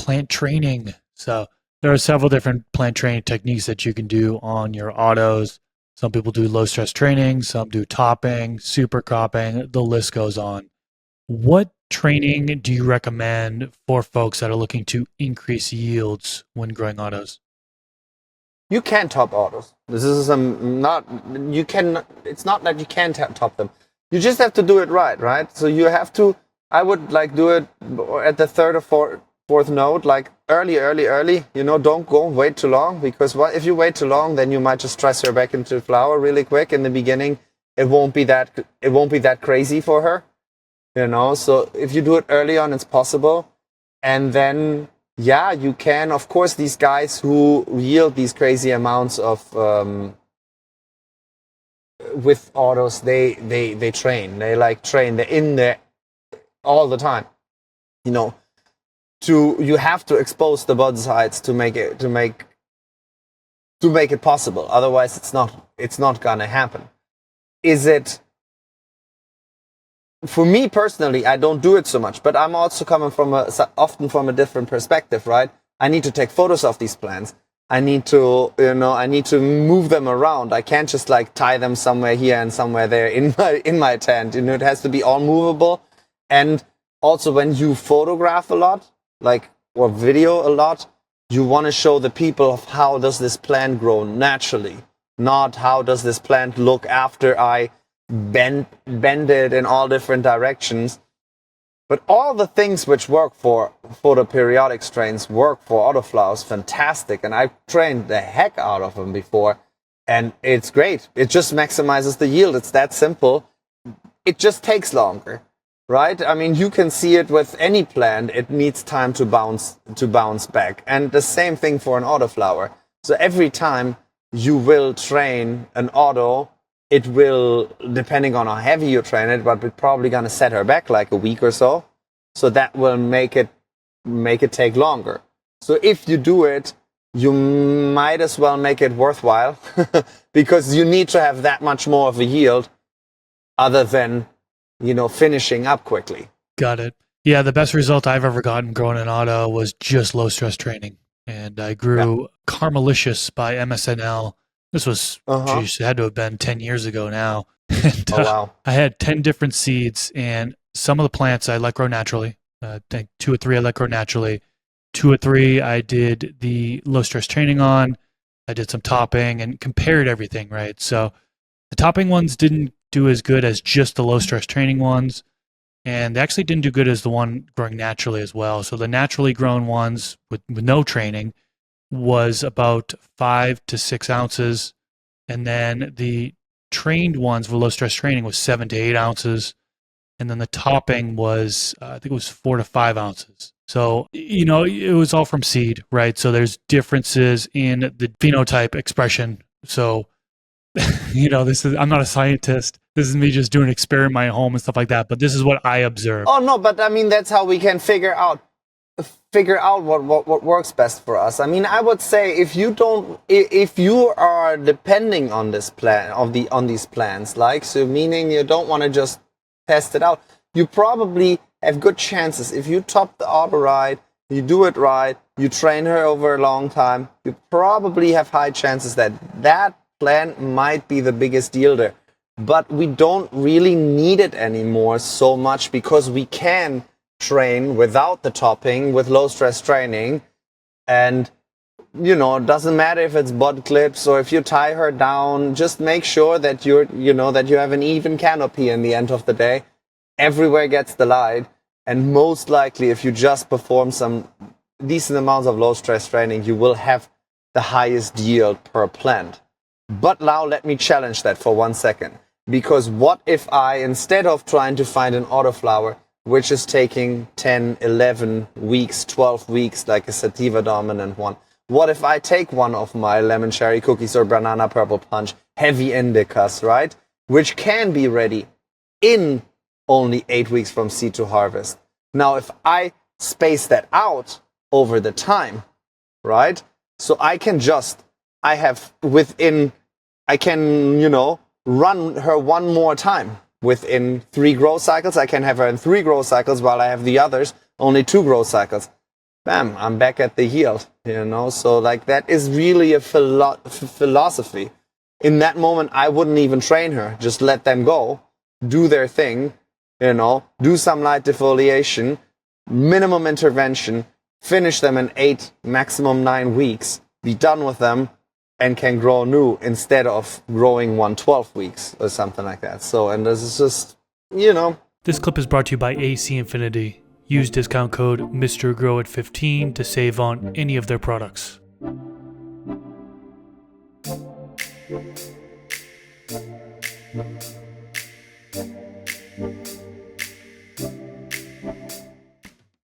plant training. So there are several different plant training techniques that you can do on your autos. Some people do low stress training, some do topping, super cropping, the list goes on. What training do you recommend for folks that are looking to increase yields when growing autos? You can top autos. This is not you can. It's not that you can top them. You just have to do it right, right? So you have to. I would like do it at the third or fourth note, like early, early, early. You know, don't go wait too long, because what if you wait too long, then you might just stress her back into flower really quick. In the beginning, it won't be that crazy for her. You know, so if you do it early on, it's possible. And then, yeah, you can, of course, these guys who yield these crazy amounts of with autos, they train. They like train. They're in there all the time. You know, you have to expose the bud sides to make it possible. Otherwise, it's not gonna happen. Is it? For me personally, I don't do it so much, but I'm also coming often from a different perspective, right? I need to take photos of these plants. I need to move them around. I can't just like tie them somewhere here and somewhere there in my tent. You know, it has to be all movable. And also when you photograph a lot, like, or video a lot, you want to show the people of how does this plant grow naturally, not how does this plant look after I bend it in all different directions. But all the things which work for photoperiodic strains work for autoflowers fantastic, and I've trained the heck out of them before, and it's great. It just maximizes the yield. It's that simple. It just takes longer, right? I mean, you can see it with any plant. It needs time to bounce back, and the same thing for an autoflower. So every time you will train an auto, it will, depending on how heavy you train it, but we're probably going to set her back like a week or so. So that will make it take longer. So if you do it, you might as well make it worthwhile because you need to have that much more of a yield other than, finishing up quickly. Got it. Yeah, the best result I've ever gotten growing an auto was just low stress training. And I Yeah. grew Carmelicious by MSNL. This was, Uh-huh. geez, it had to have been 10 years ago now. And Oh, wow. I had 10 different seeds, and some of the plants I let grow naturally. I think two or three I let grow naturally. Two or three I did the low stress training on. I did some topping and compared everything, right? So the topping ones didn't do as good as just the low stress training ones, and they actually didn't do good as the one growing naturally as well. So the naturally grown ones with no training was about 5 to 6 ounces, and then the trained ones for low stress training was 7 to 8 ounces, and then the topping was I think it was 4 to 5 ounces. So it was all from seed, right? So there's differences in the phenotype expression. So this is I'm not a scientist. This is me just doing an experiment in my home and stuff like that. But this is what I observed. Oh, no, but I mean, that's how we can figure out what works best for us. I mean, I would say if you are depending on this plan on these plans, like, so meaning you don't want to just test it out, you probably have good chances if you top the auto right, you do it right, you train her over a long time, you probably have high chances that plant might be the biggest yielder. But we don't really need it anymore so much because we can train without the topping with low stress training. And it doesn't matter if it's bud clips or if you tie her down, just make sure that you have an even canopy in the end of the day. Everywhere gets the light, and most likely if you just perform some decent amounts of low stress training, you will have the highest yield per plant. But now let me challenge that for 1 second. Because what if I, instead of trying to find an autoflower, which is taking 10, 11 weeks, 12 weeks, like a sativa dominant one, what if I take one of my lemon cherry cookies or banana purple punch heavy indicas, right? Which can be ready in only 8 weeks from seed to harvest. Now, if I space that out over the time, right? So I can run her one more time. Within 3 growth cycles, I can have her in 3 growth cycles while I have the others only 2 growth cycles. bam, I'm back at the yield, you know? So like that is really a philosophy. In that moment, I wouldn't even train her. Just let them go, do their thing, you know, do some light defoliation, minimum intervention, finish them in 8, maximum 9 weeks, be done with them, and can grow new instead of growing 12 weeks or something like that. So, and this is just, you know. This clip is brought to you by AC Infinity. Use discount code MrGrow at 15 to save on any of their products.